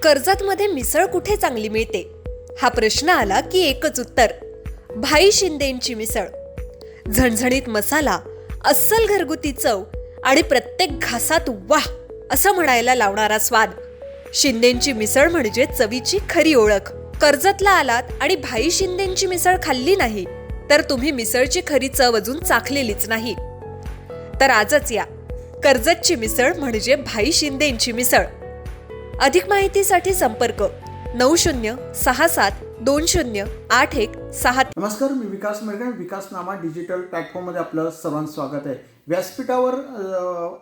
कर्जतमध्ये मिसळ कुठे चांगली मिळते हा प्रश्न आला की एकच उत्तर, भाई शिंदेंची मिसळ. झणझणीत मसाला, अस्सल घरगुती चव आणि प्रत्येक घासात वाह असं म्हणायला लावणारा स्वाद. शिंदेंची मिसळ म्हणजे चवीची खरी ओळख. कर्जतला आलात आणि भाई शिंदेंची मिसळ खाल्ली नाही तर तुम्ही मिसळची खरी चव अजून चाखलेलीच नाही. तर आजच या, कर्जतची मिसळ म्हणजे भाई शिंदेंची मिसळ. अधिक माहितीसाठी संपर्क 9067208106. नमस्कार, मी विकास मेघे. विकासनामा डिजिटल प्लॅटफॉर्ममध्ये आपलं सर्वांचं स्वागत आहे. व्यासपीठावर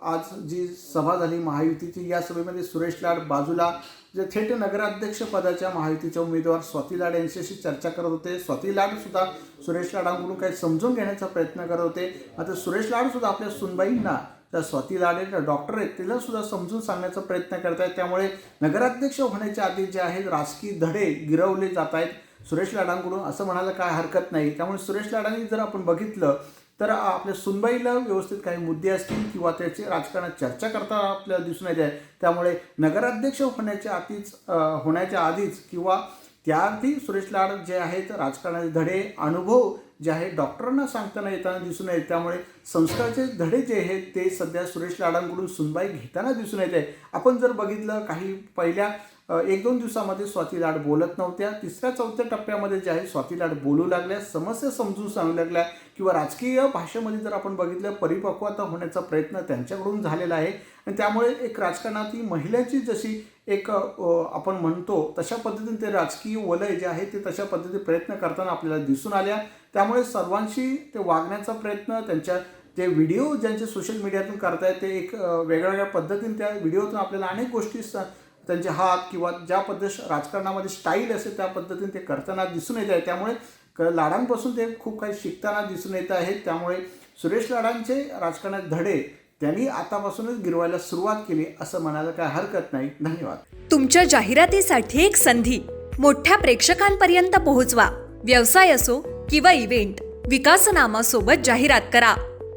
आज जी सभा झाली महायुतीची, या सभेमध्ये सुरेश लाड बाजूला जे थेट नगराध्यक्ष पदाच्या महायुतीचे उमेदवार स्वाती लाड यांच्याशी चर्चा करत होते. स्वाती लाड सुद्धा सुरेश लाडांकडून काही समजून घेण्याचा प्रयत्न करत होते. आता सुरेश लाड सुद्धा आपल्या सुनबाईंना, त्या स्वाती लाड डॉक्टर आहेत, तिला सुद्धा समजून सांगण्याचा प्रयत्न करत आहेत. त्यामुळे नगराध्यक्ष होण्याच्या आधी जे आहेत राजकीय धडे गिरवले जात आहेत सुरेश लाडांकडून, असं म्हणायला काय हरकत नाही. त्यामुळे सुरेश लाडांनी जर आपण बघितलं तर आपल्या सुनबाईला व्यवस्थित काही मुद्दे असतील किंवा त्याची राजकारणात चर्चा करताना आपल्याला दिसून येत आहे. त्यामुळे नगराध्यक्ष होण्याच्या आधीच किंवा त्याआधी सुरेश लाड जे आहेत राजकारणाचे धडे, अनुभव जे आहेत डॉक्टरांना सांगताना येताना दिसून येत. त्यामुळे संस्काराचे धडे जे आहेत ते सध्या सुरेश लाडांकडून सुनबाई घेताना दिसून येत आहे. आपण जर बघितलं काही पहिल्या 1-2 दिवसामध्ये स्वाती लाड बोलत नव्हत्या. 3ऱ्या-4थ्या टप्प्यामध्ये जे आहे स्वाती लाड बोलू लागल्या, समस्या समजून सांगू लागल्या किंवा राजकीय भाषेमध्ये जर आपण बघितलं परिपक्वता होण्याचा प्रयत्न त्यांच्याकडून झालेला आहे. आणि त्यामुळे एक राजकारणातील महिलांची जशी एक आपण म्हणतो तशा पद्धतीने ते राजकीय वलय जे आहे ते तशा पद्धतीने प्रयत्न करताना आपल्याला दिसून आल्या. त्यामुळे सर्वांशी ते वागण्याचा प्रयत्न, त्यांच्या जे व्हिडिओ ज्यांचे सोशल मीडियातून करतायत ते एक वेगळ्या पद्धतीने त्या व्हिडिओतून आपल्याला अनेक गोष्टी त्यांचे हात किंवा ज्या पद्धती राजकारणामध्ये स्टाईल असेल त्या पद्धतीने ते करताना दिसून येत आहे. त्यामुळे लाडांपासून ते खूप काही शिकताना दिसून येत आहेत. त्यामुळे सुरेश लाडांचे राजकारणात धडे त्यांनी आतापासूनच गिरवायला सुरुवात केली असं म्हणायला काय हरकत नाही. धन्यवाद. तुमच्या जाहिरातीसाठी एक संधी मोठ्या प्रेक्षकांपर्यंत पोहोचवा. व्यवसाय असो किंवा इव्हेंट, विकासनामा सोबत जाहिरात करा.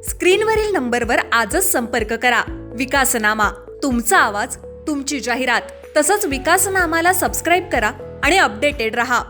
स्क्रीनवरील नंबरवर आजच संपर्क करा. विकासनामा, तुमचा आवाज, तुमची जाहिरात. तसंच विकासनामाला सबस्क्राईब करा आणि अपडेटेड रहा.